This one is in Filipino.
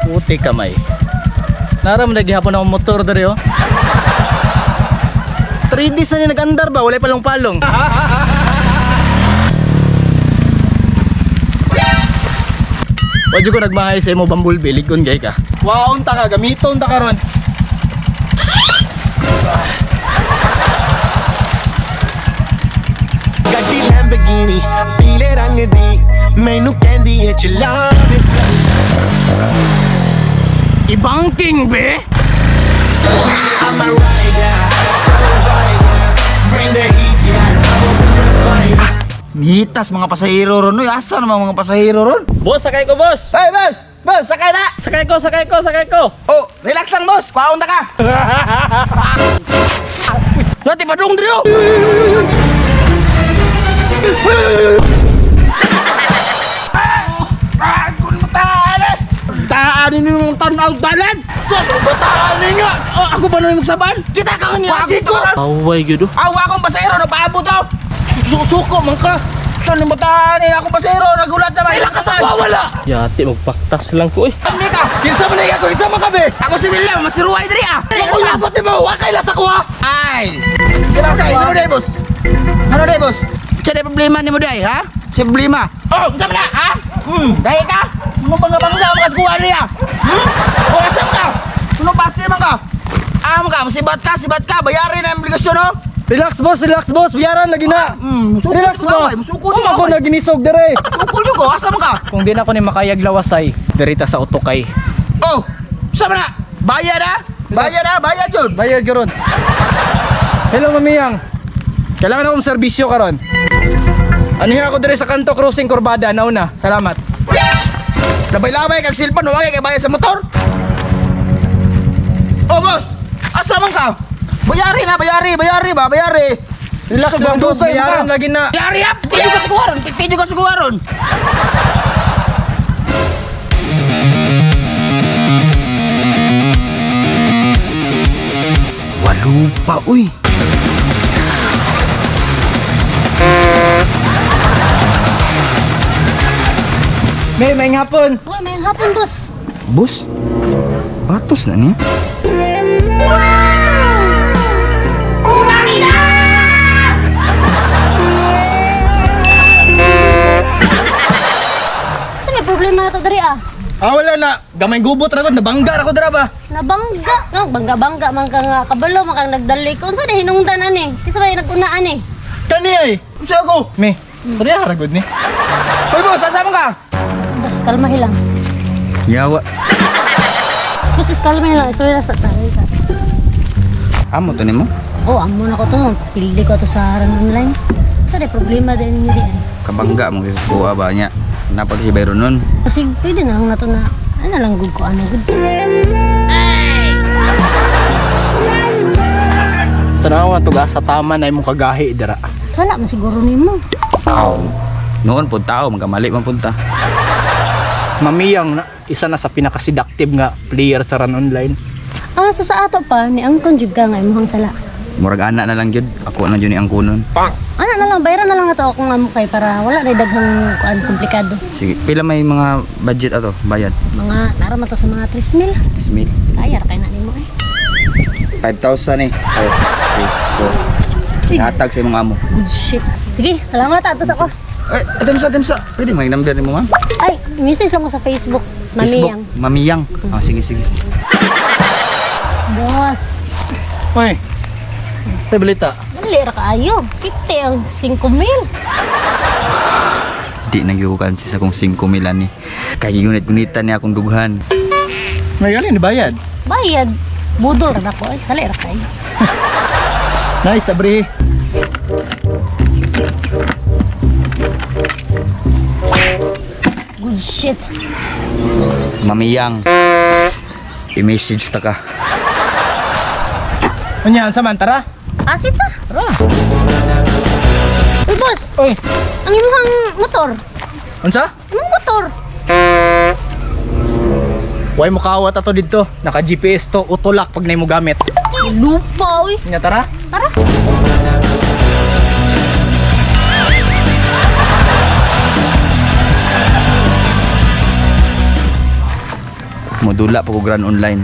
Puti kamay. Naram naghihapon akong motor dari oh. 3 days na niya nag-andar ba? Wala palong-palong. Wadyo ko nagmahay sa imo bumblebee, ligon gay ka. Waon ta ka, gamiton ta karon. ਗੱਡੀ ਲੈਂਬਰਗਿਨੀ ਪੀਲੇ ਰੰਗ ਦੀ ਮੈਨੂੰ ਕਹਿੰਦੀ ਏ ਚਲਾ ਇਸ Ibangking be? I'm a rider, bring the heat, yeah, I'm open the fire. Mihitas mga pasahero ron. Uy, asa naman mga pasahero ron? Boss, sakay ko boss. Hey, boss! Boss, sakay na! Sakay ko, sakay ko, sakay ko. Oh, relax lang, boss. Kwaon ta ka. Dati pa dong, Drio! Kung matali! Taanin yung tanaw dalan! Saan ba taanin nga? Oh, ako ba nang magsaban? Kita ka niya! Wagi ko! Away gyud. Awa akong pasahero, napaabot daw! Suko man ka! Saan yung mataanin akong pasahero? Nagulat naman! Ilang ka sa wawala! Yati magpaktas lang ko eh. Hindi ka! Kinsa man ako! Kinsa man kami! Ako si William! Masiruay diri ah! Ako labot ni mo! Wakay lang sa kuha! Ay! Kailangan sa ano day, boss? Ano day, boss? Siya na problema ni mo day, ha? Siya problema! Oh! Kinsa man na, ha? Dahil ka? Ano bangga-bangga mga kuha niya? O, asam ka? Ano pasti man ka? Ka! Sibat ka! Bayarin na yung obligasyon, no? Relax boss. Biyaran lagi na. Relax mo. Musukol Kung yung ako away! naginisog dire. Musukol yung ko! Asam ka? Kung di na ako ni makayag lawasay, dirita sa Otokay. Oh! Sama na! Bayad ha! Bayad yun! Bayad karon. Hello mamiyang. Kailangan akong serbisyo karon. Aniha ako dire sa Kanto Crossing Corbada nauna. Salamat. Labay-labay kag silpan, huwag kay bayad sa motor. Oh boss! Asa man ka? Bayari na, bayari ba? Bayari! Relax lang boss, biyaran lagi na. Bayari up! Tiyo ka siguaron! Walo pa, uy! May hapon. Uy, may hapon, boss. Boss? Batos na niya? Saan may problema na to dari ah? Wala na. Gamay gubot ra gud, nabangga ra ko dira ba? Nabangga. No, bangga-bangga man ka nga kabalo, man kang nagdali. Kung saan hinungdan ani? Kasi ba nag-unaan eh? Kani ay. Usa ako! Me, sarya ra gud ni. Uy boss, asa man ka? Boss, kalmahi lang. Yawa. Boss, kalmahi lang. Istorya lang sa tayo. Amo to nimo? Oh, amo na ko to. Pildi ko to sa haran online. Saan problema din niyo diyan? Kabangga mo sa kuha ba niya? Napag si Byron nun. Kasi pwede na lang na to na ano lang good ko, ano good. Tanawa to sa tama na imong kagahi dira. Sala man siguro nimo. Tao. Noon po tao, magkamali man punta. Mamiyang na isa na sa pinakasidaktive nga player sa Run Online. Sa ato pa ni angkon jud ka nga imong sala. Murag anak na lang jud. Ako na jud ni ang kunon. Ano na lang, bayaran na lang na to ako nga mo kay para wala na daghang kuan komplikado. Sige, pila may mga budget ato, bayad. Mga naraman to sa mga 3,000. Smith. Kaya ra kay na nimo eh. 5,000 eh. Oh, okay. So, hatag sa imong amo. Good shit. Sige, salamat ato sa ko. Eh, adamsa. Pwede may number ni mo, ma'am? Ay, message lang ko sa Facebook. Mamiyang. Mamiyang. Ah, sige. Boss, Oy. Sa balita. dali ra kaayo. Kikte ang 5,000. Di nagyukan si sa kong 5,000 ni. Kay gunit-gunitan ni akong dughan. May gali ni bayad. Bayad. Budol ra ako. Ay, dali ra kaayo. Nice, abri. Good shit. Mamiyang. I-message ta ka. Unyan samantara. Asit ta. Tara. Uy, boss. Oy. Ang imong motor. Unsa? Imong motor. Way mo kawat ato didto. Naka GPS to, utulak pag nay mo gamit. Lupa, uy. Nya tara. Tara. Modula pa ko Grand Online.